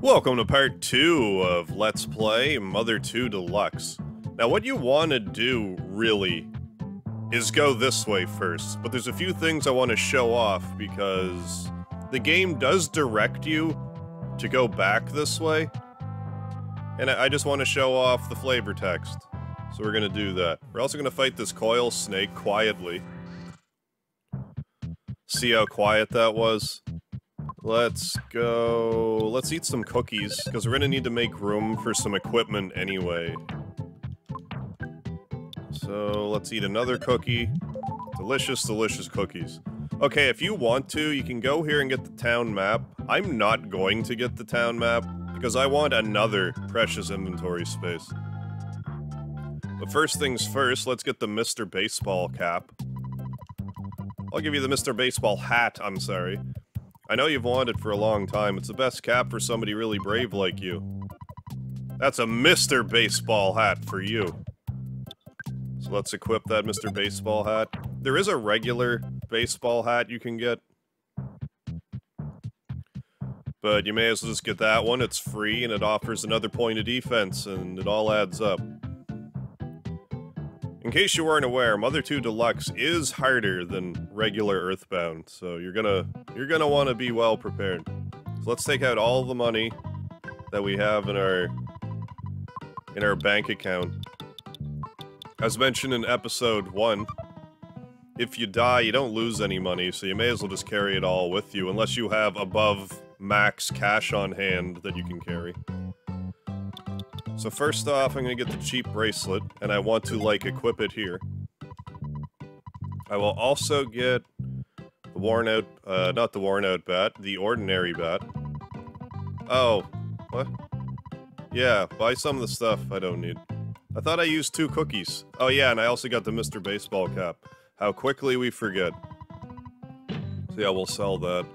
Welcome to part 2 of Let's Play Mother 2 Deluxe. Now what you want to do, really, is go this way first, but there's a few things I want to show off because the game does direct you to go back this way, and I just want to show off the flavor text. So we're going to do that. We're also going to fight this coil snake quietly. See how quiet that was? Let's go... let's eat some cookies, because we're gonna need to make room for some equipment anyway. So, let's eat another cookie. Delicious, delicious cookies. Okay, if you want to, you can go here and get the town map. I'm not going to get the town map, because I want another precious inventory space. But first things first, let's get the Mr. Baseball cap. I'll give you the Mr. Baseball hat, I'm sorry. I know you've wanted it for a long time. It's the best cap for somebody really brave like you. That's a Mr. Baseball hat for you. So let's equip that Mr. Baseball hat. There is a regular baseball hat you can get. But you may as well just get that one. It's free and it offers another point of defense and it all adds up. In case you weren't aware, Mother 2 Deluxe is harder than regular Earthbound, so you're gonna want to be well prepared. So let's take out all the money that we have in our bank account. As mentioned in episode 1, if you die, you don't lose any money, so you may as well just carry it all with you, unless you have above max cash on hand that you can carry. So first off, I'm gonna get the cheap bracelet, and I want to, like, equip it here. I will also get the worn out, not the worn out bat, the ordinary bat. Oh, what? Yeah, buy some of the stuff I don't need. I thought I used 2 cookies. Oh yeah, and I also got the Mr. Baseball cap. How quickly we forget. So yeah, we'll sell that.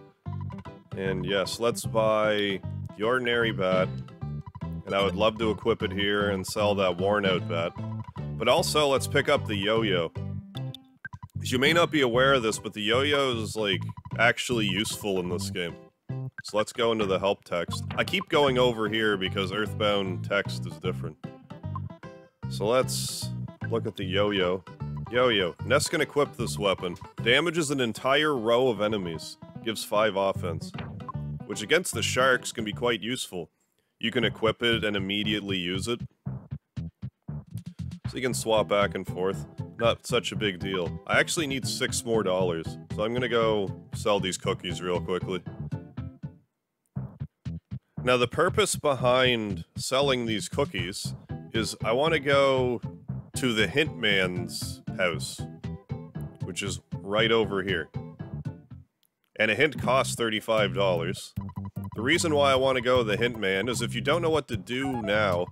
And yes, let's buy the ordinary bat. And I would love to equip it here and sell that worn-out bat. But also, let's pick up the yo-yo. You may not be aware of this, but the yo-yo is, like, actually useful in this game. So let's go into the help text. I keep going over here because Earthbound text is different. So let's look at the yo-yo. Yo-yo. Ness can equip this weapon. Damages an entire row of enemies. Gives 5 offense. Which against the sharks can be quite useful. You can equip it and immediately use it. So you can swap back and forth. Not such a big deal. I actually need $6 more, so I'm gonna go sell these cookies real quickly. Now the purpose behind selling these cookies is I want to go to the Hint Man's house, which is right over here. And a hint costs $35. The reason why I want to go to the Hint Man is if you don't know what to do now,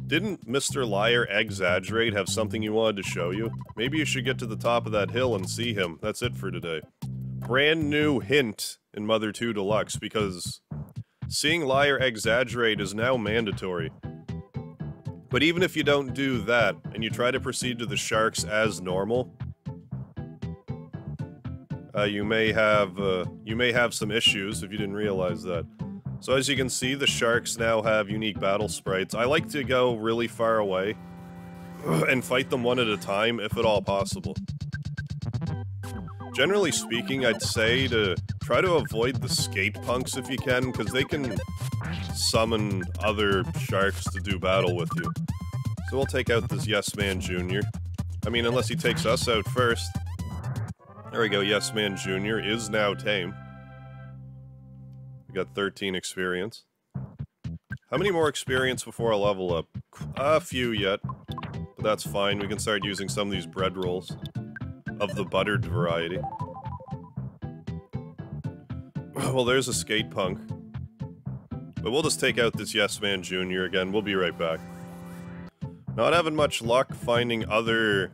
didn't Mr. Liar Exaggerate have something he wanted to show you? Maybe you should get to the top of that hill and see him. That's it for today. Brand new hint in Mother 2 Deluxe, because seeing Liar Exaggerate is now mandatory. But even if you don't do that, and you try to proceed to the sharks as normal, you may have some issues if you didn't realize that. So as you can see, the sharks now have unique battle sprites. I like to go really far away and fight them one at a time, if at all possible. Generally speaking, I'd say to try to avoid the skate punks if you can, because they can summon other sharks to do battle with you. So we'll take out this Yes Man Jr. I mean, unless he takes us out first. There we go, Yes Man Jr. is now tame. We got 13 experience. How many more experience before I level up? A few yet, but that's fine. We can start using some of these bread rolls of the buttered variety. Well, there's a skate punk. But we'll just take out this Yes Man Jr. again. We'll be right back. Not having much luck finding other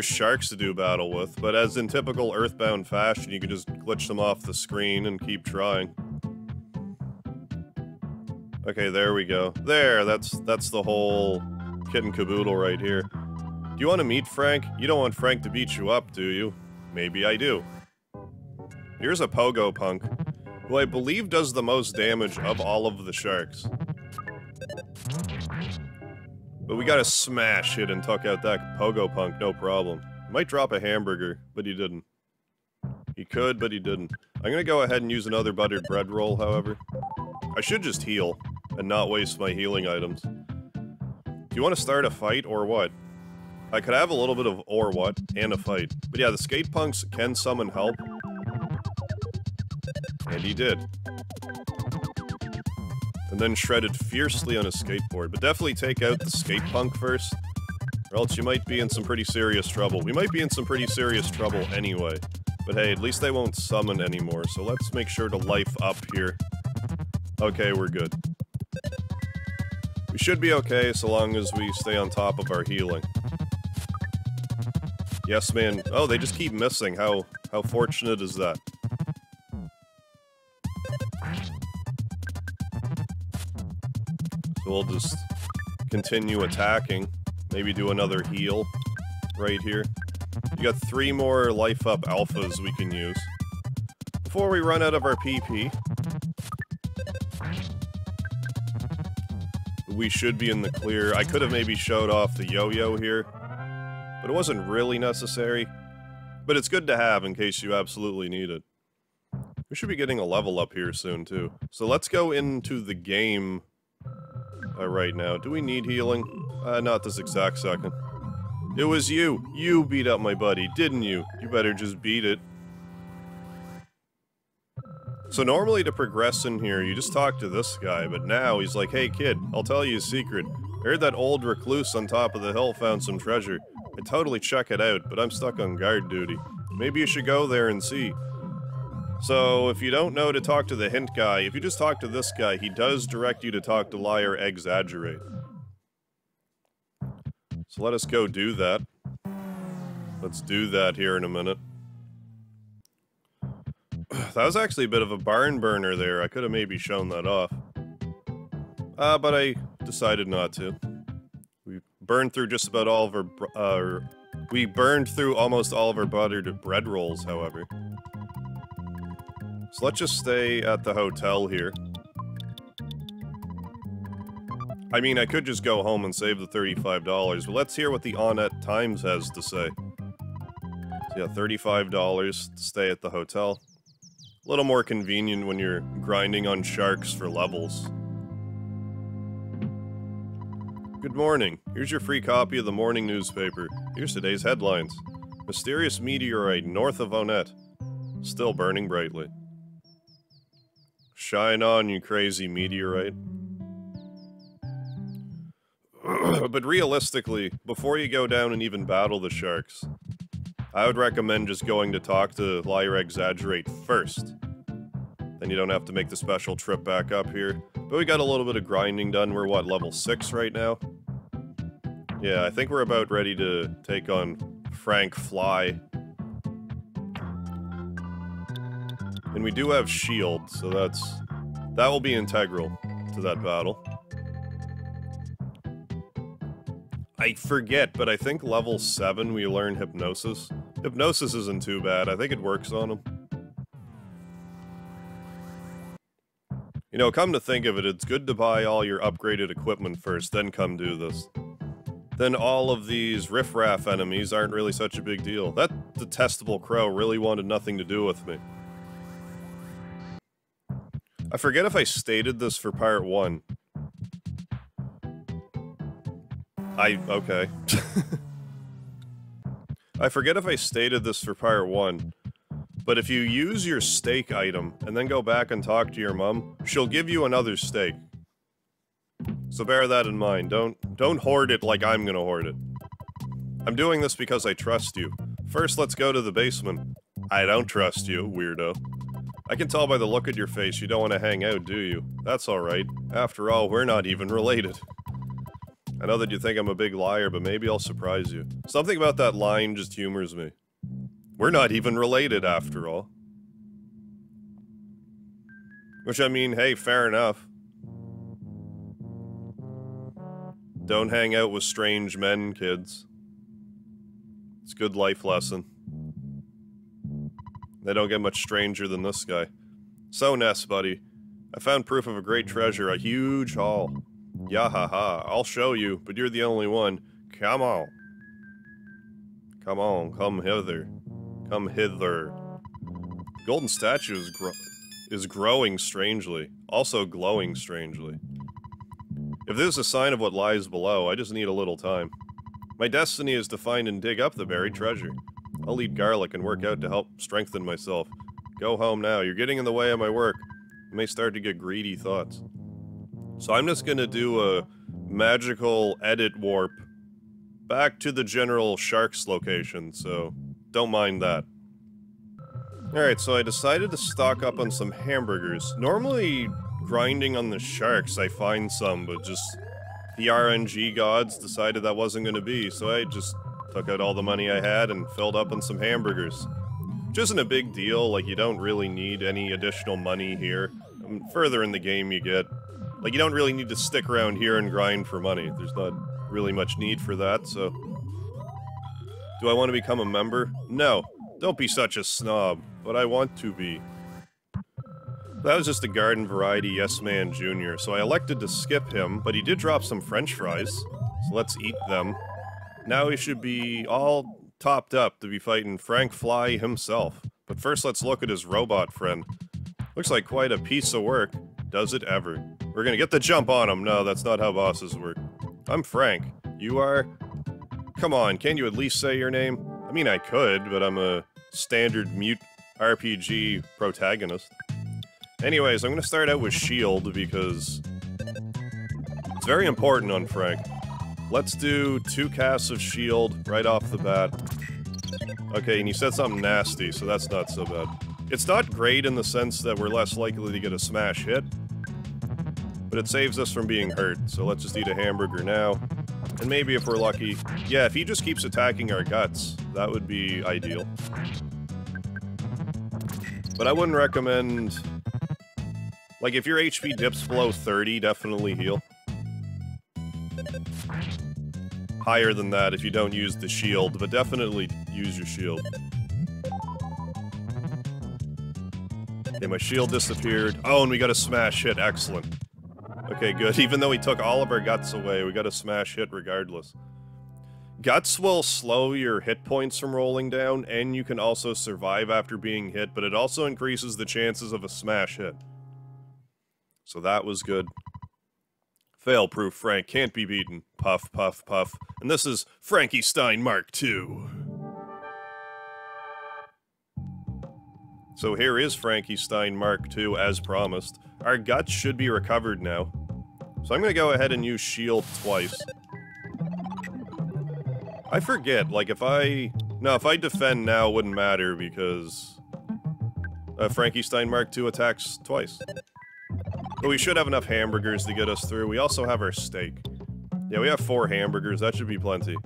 sharks to do battle with, but as in typical Earthbound fashion, you can just glitch them off the screen and keep trying. Okay, there we go. There, that's the whole kit and caboodle right here. Do you want to meet Frank? You don't want Frank to beat you up, do you? Maybe I do. Here's a pogo punk. who I believe does the most damage of all of the sharks. But we got a smash hit and took out that pogo punk, no problem. Might drop a hamburger, but he didn't. He could, but he didn't. I'm gonna go ahead and use another buttered bread roll, however. I should just heal, and not waste my healing items. Do you want to start a fight, or what? I could have a little bit of or what, and a fight. But yeah, the skate punks can summon help. And he did. And then shredded fiercely on his skateboard. But definitely take out the skate punk first, or else you might be in some pretty serious trouble. We might be in some pretty serious trouble anyway. But hey, at least they won't summon anymore, so let's make sure to life up here. Okay, we're good. We should be okay so long as we stay on top of our healing. Yes, man. Oh, they just keep missing. How fortunate is that? So we'll just continue attacking. Maybe do another heal right here. You got 3 more life up alphas we can use before we run out of our PP. We should be in the clear. I could have maybe showed off the yo-yo here, but it wasn't really necessary. But it's good to have in case you absolutely need it. We should be getting a level up here soon, too. So let's go into the game right now. Do we need healing? Not this exact second. It was you. You beat up my buddy, didn't you? You better just beat it. So normally to progress in here, you just talk to this guy, but now he's like, hey kid, I'll tell you a secret. I heard that old recluse on top of the hill found some treasure. I'd totally check it out, but I'm stuck on guard duty. Maybe you should go there and see. So if you don't know to talk to the hint guy, if you just talk to this guy, he does direct you to talk to Liar Exaggerate. So let us go do that. Let's do that here in a minute. That was actually a bit of a barn burner there. I could have maybe shown that off. But I decided not to. We burned through just about all of our... we burned through almost all of our buttered bread rolls, however. So let's just stay at the hotel here. I mean, I could just go home and save the $35, but let's hear what the Onet Times has to say. So yeah, $35 to stay at the hotel. A little more convenient when you're grinding on sharks for levels. Good morning. Here's your free copy of the morning newspaper. Here's today's headlines. Mysterious meteorite north of Onet. Still burning brightly. Shine on, you crazy meteorite. But realistically, before you go down and even battle the sharks, I would recommend just going to talk to Liar Exaggerate first. Then you don't have to make the special trip back up here. But we got a little bit of grinding done. We're what, level 6 right now? Yeah, I think we're about ready to take on Frank Fly. And we do have shield, so that will be integral to that battle. I forget, but I think level 7 we learn Hypnosis. Hypnosis isn't too bad. I think it works on him. You know, come to think of it, it's good to buy all your upgraded equipment first, then come do this. Then all of these riffraff enemies aren't really such a big deal. That detestable crow really wanted nothing to do with me. I forget if I stated this for part 1. Okay. I forget if I stated this for part 1, but if you use your steak item and then go back and talk to your mom, she'll give you another steak. So bear that in mind. Don't hoard it like I'm gonna hoard it. I'm doing this because I trust you. First, let's go to the basement. I don't trust you, weirdo. I can tell by the look at your face you don't want to hang out, do you? That's alright. After all, we're not even related. I know that you think I'm a big liar, but maybe I'll surprise you. Something about that line just humors me. We're not even related, after all. Which, I mean, hey, fair enough. Don't hang out with strange men, kids. It's a good life lesson. They don't get much stranger than this guy. So, Ness, buddy. I found proof of a great treasure, a huge haul. Yahaha, I'll show you, but you're the only one. Come on. Come on, come hither. Come hither. Golden statue is growing strangely. Also glowing strangely. If this is a sign of what lies below, I just need a little time. My destiny is to find and dig up the buried treasure. I'll eat garlic and work out to help strengthen myself. Go home now. You're getting in the way of my work. You may start to get greedy thoughts. So I'm just gonna do a magical edit warp back to the general sharks location, so don't mind that. Alright, so I decided to stock up on some hamburgers. Normally, grinding on the sharks, I find some, but just the RNG gods decided that wasn't gonna be, so I just took out all the money I had and filled up on some hamburgers. Which isn't a big deal, like you don't really need any additional money here. Further in the game you get, like you don't really need to stick around here and grind for money. There's not really much need for that, so... Do I want to become a member? No. Don't be such a snob, but I want to be. That was just a garden variety Yes Man Jr., so I elected to skip him, but he did drop some french fries, so let's eat them. Now he should be all topped up to be fighting Frank Fly himself. But first let's look at his robot friend. Looks like quite a piece of work. Does it ever? We're gonna get the jump on him. No, that's not how bosses work. I'm Frank. You are? Come on, can't you at least say your name? I mean, I could, but I'm a standard mute RPG protagonist. Anyways, I'm gonna start out with Shield because it's very important on Frank. Let's do 2 casts of Shield right off the bat. Okay, and you said something nasty, so that's not so bad. It's not great in the sense that we're less likely to get a smash hit, but it saves us from being hurt, so let's just eat a hamburger now. And maybe if we're lucky, yeah, if he just keeps attacking our guts, that would be ideal. But I wouldn't recommend... Like, if your HP dips below 30, definitely heal. Higher than that if you don't use the shield, but definitely use your shield. Okay, my shield disappeared. Oh, and we got a smash hit. Excellent. Okay, good. Even though he took all of our guts away, we got a smash hit regardless. Guts will slow your hit points from rolling down, and you can also survive after being hit, but it also increases the chances of a smash hit. So that was good. Fail-proof Frank can't be beaten. Puff, puff, puff. And this is Frankie Stein Mark II. So here is Frankie Stein Mark II as promised. Our guts should be recovered now. So I'm gonna go ahead and use shield twice. I forget, like if I... No, if I defend now, it wouldn't matter because... Frankie Stein Mark II attacks twice. But we should have enough hamburgers to get us through. We also have our steak. Yeah, we have 4 hamburgers. That should be plenty.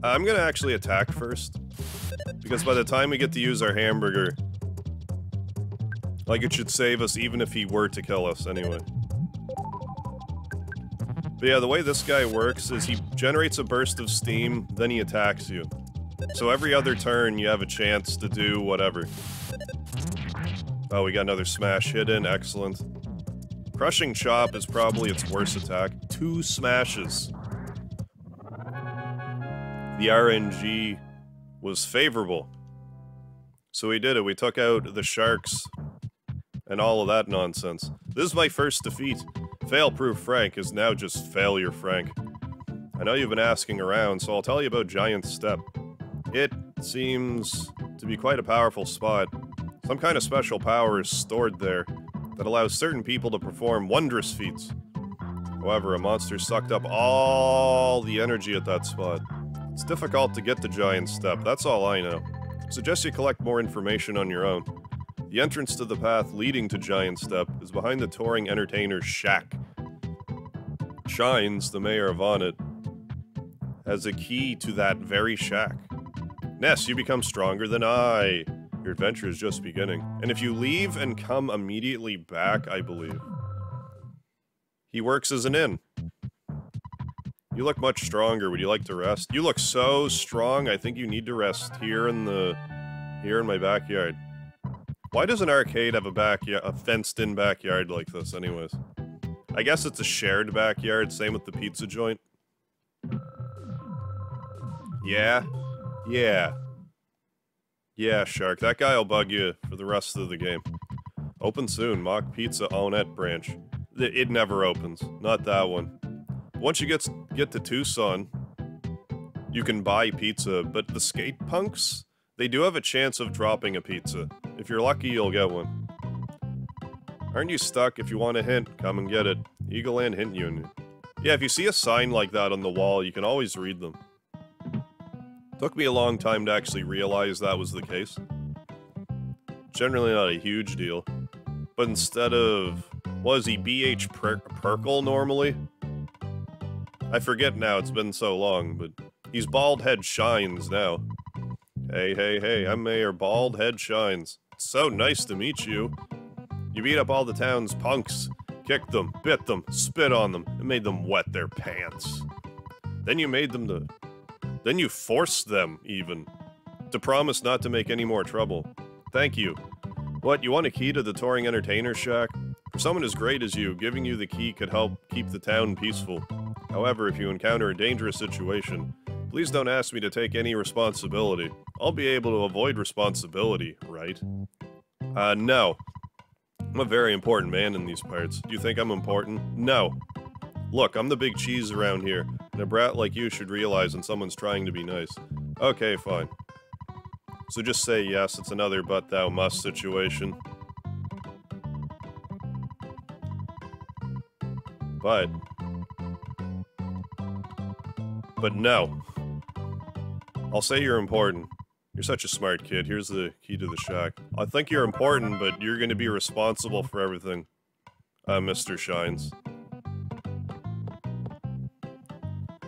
I'm gonna actually attack first. Because by the time we get to use our hamburger... Like, it should save us even if he were to kill us anyway. But yeah, the way this guy works is he generates a burst of steam, then he attacks you. So every other turn, you have a chance to do whatever. Oh, we got another smash hit in. Excellent. Crushing Chop is probably its worst attack. 2 smashes. The RNG was favorable. So we did it. We took out the sharks and all of that nonsense. This is my first defeat. Fail-proof Frank is now just Failure Frank. I know you've been asking around, so I'll tell you about Giant Step. It seems to be quite a powerful spot. Some kind of special power is stored there that allows certain people to perform wondrous feats. However, a monster sucked up all the energy at that spot. It's difficult to get to Giant Step, that's all I know. Suggest you collect more information on your own. The entrance to the path leading to Giant Step is behind the touring entertainer's shack. Shines, the mayor of Onit, has a key to that very shack. Ness, you become stronger than I. Your adventure is just beginning. And if you leave and come immediately back, I believe. He works as an inn. You look much stronger. Would you like to rest? You look so strong. I think you need to rest here in my backyard. Why does an arcade have a fenced-in backyard like this, anyways? I guess it's a shared backyard, same with the pizza joint. Yeah? Yeah. Yeah, Shark, that guy'll bug you for the rest of the game. Open soon, Mock Pizza Onett branch. It never opens. Not that one. Once you get to Tucson, you can buy pizza, but the skate punks, they do have a chance of dropping a pizza. If you're lucky, you'll get one. Aren't you stuck? If you want a hint, come and get it. Eagle and Hint Union. Yeah, if you see a sign like that on the wall, you can always read them. Took me a long time to actually realize that was the case. Generally not a huge deal. But instead of... what is he, B.H. Perkle normally? I forget now, it's been so long, but he's Bald Head Shines now. Hey, hey, hey, I'm Mayor Bald Head Shines. It's so nice to meet you. You beat up all the town's punks, kicked them, bit them, spit on them, and made them wet their pants. Then you made them to... then you forced them, even, to promise not to make any more trouble. Thank you. What, you want a key to the touring entertainer shack? For someone as great as you, giving you the key could help keep the town peaceful. However, if you encounter a dangerous situation, please don't ask me to take any responsibility. I'll be able to avoid responsibility, right? No. I'm a very important man in these parts. Do you think I'm important? No. Look, I'm the big cheese around here, and a brat like you should realize when someone's trying to be nice. Okay, fine. So just say yes, it's another but thou must situation. But no. I'll say you're important. You're such a smart kid. Here's the key to the shack. I think you're important, but you're gonna be responsible for everything, Mr. Shines.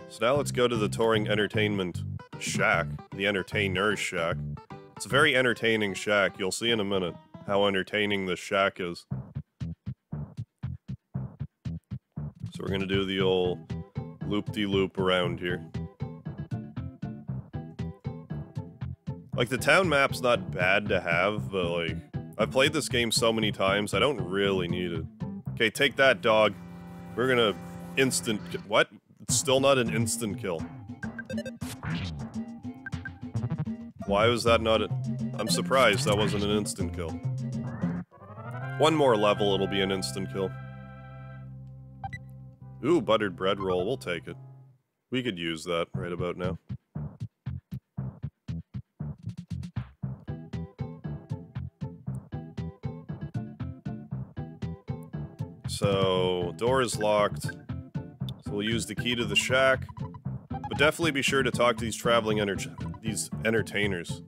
So now let's go to the touring entertainment shack. The entertainer shack. It's a very entertaining shack. You'll see in a minute how entertaining this shack is. So we're gonna do the old loop-de-loop around here. Like, the town map's not bad to have, but, like, I've played this game so many times, I don't really need it. Okay, take that, dog. We're gonna instant... what? It's still not an instant kill. Why was that not a... I'm surprised that wasn't an instant kill. One more level, it'll be an instant kill. Ooh, buttered bread roll, we'll take it. We could use that right about now. So, door is locked. So we'll use the key to the shack. But definitely be sure to talk to these traveling entertainers.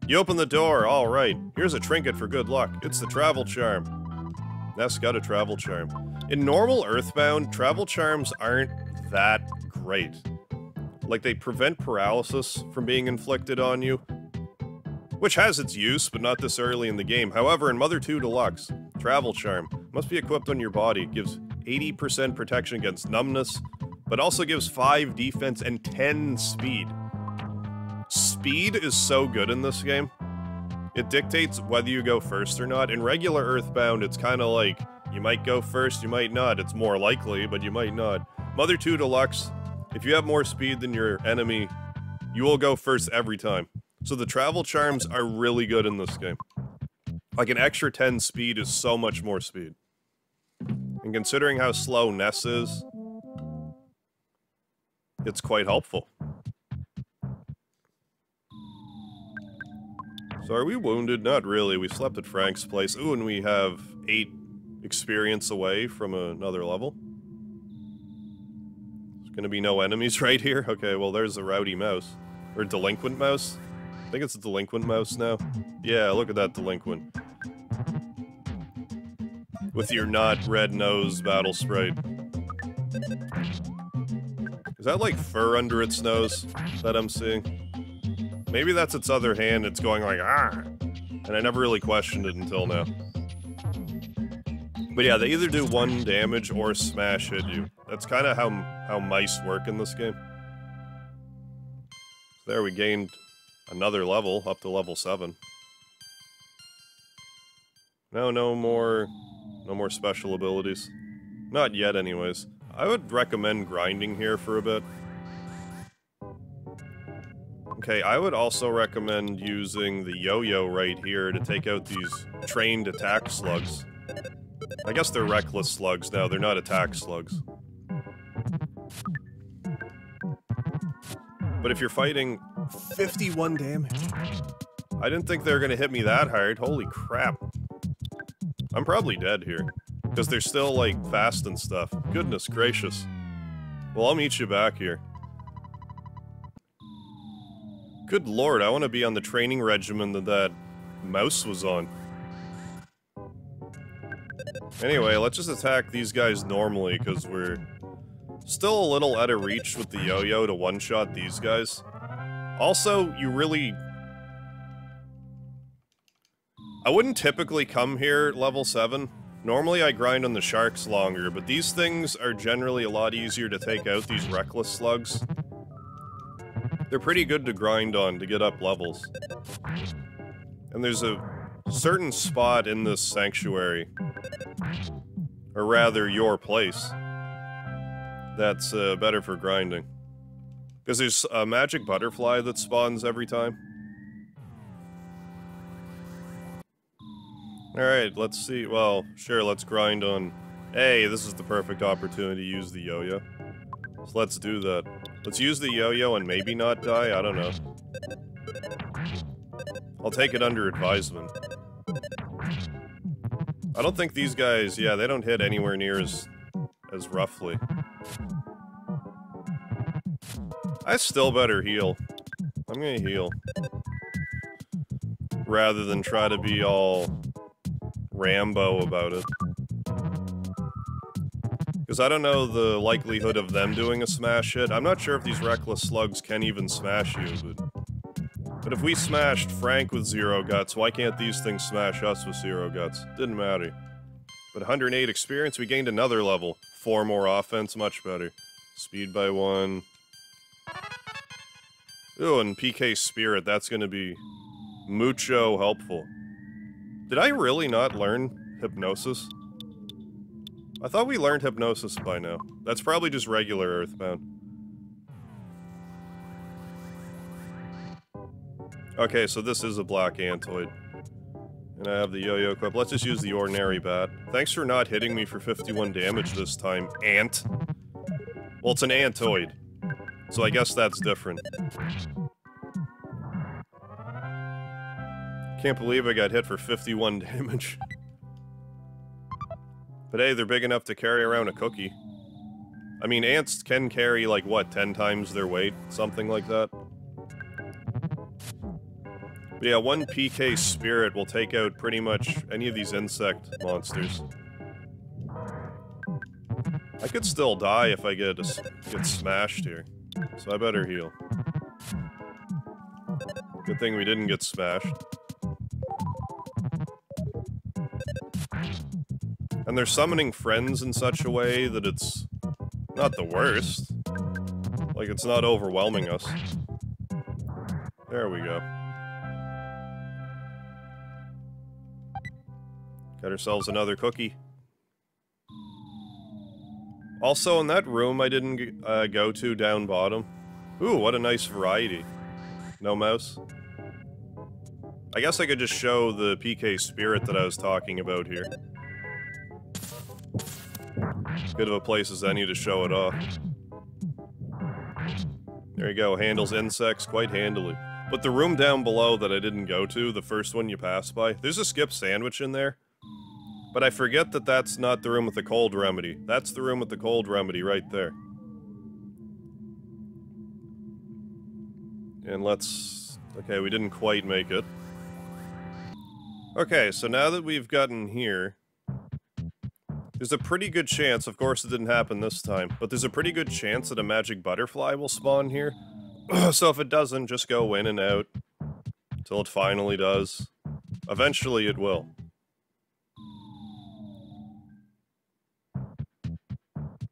You open the door, alright. Here's a trinket for good luck. It's the travel charm. Ness got a travel charm. In normal Earthbound, travel charms aren't that great. Like, they prevent paralysis from being inflicted on you. Which has its use, but not this early in the game. However, in Mother 2 Deluxe, travel charm must be equipped on your body. It gives 80% protection against numbness, but also gives 5 defense and 10 speed. Speed is so good in this game. It dictates whether you go first or not. In regular Earthbound, it's kind of like, you might go first, you might not. It's more likely, but you might not. Mother 2 Deluxe, if you have more speed than your enemy, you will go first every time. So the travel charms are really good in this game. Like, an extra 10 speed is so much more speed. And considering how slow Ness is, it's quite helpful. So are we wounded? Not really. We slept at Frank's place. Ooh, and we have 8 experience away from another level. There's gonna be no enemies right here? Okay, well there's a rowdy mouse. Or delinquent mouse? I think it's a delinquent mouse now. Yeah, look at that delinquent. With your not red-nosed battle sprite. Is that like fur under its nose that I'm seeing? Maybe that's its other hand, it's going like, ah! And I never really questioned it until now. But yeah, they either do 1 damage or smash hit you. That's kind of how mice work in this game. There, we gained another level, up to level 7. No, no more special abilities. Not yet, anyways. I would recommend grinding here for a bit. Okay, I would also recommend using the yo-yo right here to take out these trained attack slugs. I guess they're reckless slugs now, they're not attack slugs. But if you're fighting 51 damage. I didn't think they were gonna hit me that hard, holy crap. I'm probably dead here. Because they're still, like, fast and stuff. Goodness gracious. Well, I'll meet you back here. Good lord, I want to be on the training regimen that mouse was on. Anyway, let's just attack these guys normally, because we're still a little out of reach with the yo-yo to one-shot these guys. Also, you really... I wouldn't typically come here at level 7. Normally I grind on the sharks longer, but these things are generally a lot easier to take out, these reckless slugs. They're pretty good to grind on to get up levels. And there's a certain spot in this sanctuary, or rather your place, that's better for grinding. Because there's a magic butterfly that spawns every time. Alright, let's see. Well, sure, let's grind on... Hey, this is the perfect opportunity to use the yo-yo. So let's do that. Let's use the yo-yo and maybe not die, I don't know. I'll take it under advisement. I don't think these guys, yeah, they don't hit anywhere near as roughly. I still better heal. I'm gonna heal. Rather than try to be all Rambo about it. Because I don't know the likelihood of them doing a smash hit. I'm not sure if these reckless slugs can even smash you, but if we smashed Frank with 0 guts, why can't these things smash us with 0 guts? Didn't matter. But 108 experience, we gained another level. 4 more offense, much better. Speed by 1. Ooh, and PK Spirit, that's gonna be mucho helpful. Did I really not learn Hypnosis? I thought we learned Hypnosis by now. That's probably just regular Earthbound. Okay, so this is a black Antoid. And I have the yo-yo equipped. Let's just use the ordinary bat. Thanks for not hitting me for 51 damage this time, ant. Well, it's an Antoid. So I guess that's different. Can't believe I got hit for 51 damage. But hey, they're big enough to carry around a cookie. I mean, ants can carry, like, what, 10 times their weight? Something like that. But yeah, 1 PK Spirit will take out pretty much any of these insect monsters. I could still die if I get smashed here. So I better heal. Good thing we didn't get smashed. And they're summoning friends in such a way that it's not the worst. Like, it's not overwhelming us. There we go. Got ourselves another cookie. Also, in that room I didn't go to down bottom. Ooh, what a nice variety. No mouse. I guess I could just show the PK Spirit that I was talking about here. Good of a place as any to show it off. There you go, handles insects quite handily. But the room down below that I didn't go to, the first one you pass by, there's a skip sandwich in there. But I forget that that's not the room with the cold remedy. That's the room with the cold remedy right there. And let's... Okay, we didn't quite make it. Okay, so now that we've gotten here... There's a pretty good chance, of course it didn't happen this time, but there's a pretty good chance that a magic butterfly will spawn here. So if it doesn't, just go in and out. Till it finally does. Eventually it will.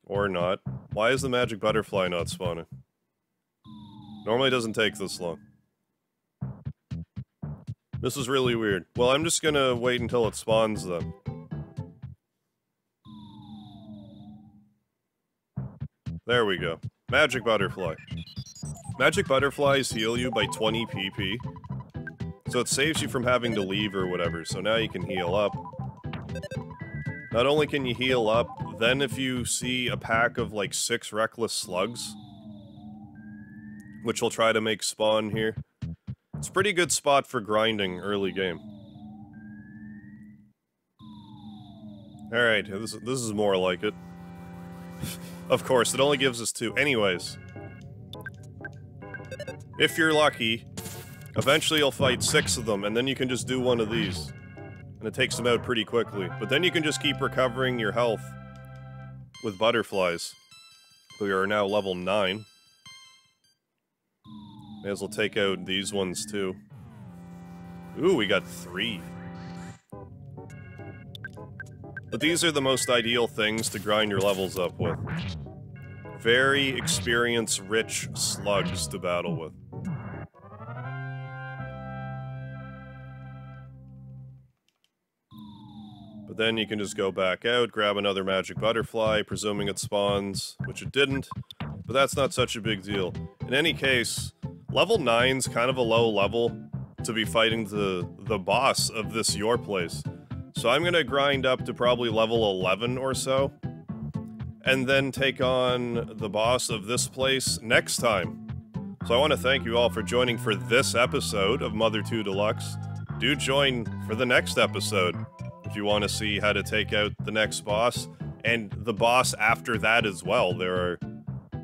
Or not. Why is the magic butterfly not spawning? Normally it doesn't take this long. This is really weird. Well, I'm just gonna wait until it spawns then. There we go. Magic Butterfly. Magic Butterflies heal you by 20 PP. So it saves you from having to leave or whatever, so now you can heal up. Not only can you heal up, then if you see a pack of like 6 Reckless Slugs, which we'll try to make spawn here, it's a pretty good spot for grinding early game. Alright, this is more like it. Of course, it only gives us 2. Anyways. If you're lucky, eventually you'll fight 6 of them, and then you can just do one of these. And it takes them out pretty quickly. But then you can just keep recovering your health with butterflies. We are now level 9. May as well take out these ones too. Ooh, we got 3. But these are the most ideal things to grind your levels up with. Very experience-rich slugs to battle with. But then you can just go back out, grab another magic butterfly, presuming it spawns, which it didn't, but that's not such a big deal. In any case, level 9's kind of a low level to be fighting the boss of this Your Place. So I'm gonna grind up to probably level 11 or so, and then take on the boss of this place next time. So I want to thank you all for joining for this episode of Mother 2 Deluxe. Do join for the next episode if you want to see how to take out the next boss, and the boss after that as well. There are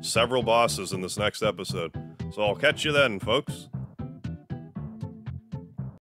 several bosses in this next episode. So I'll catch you then, folks.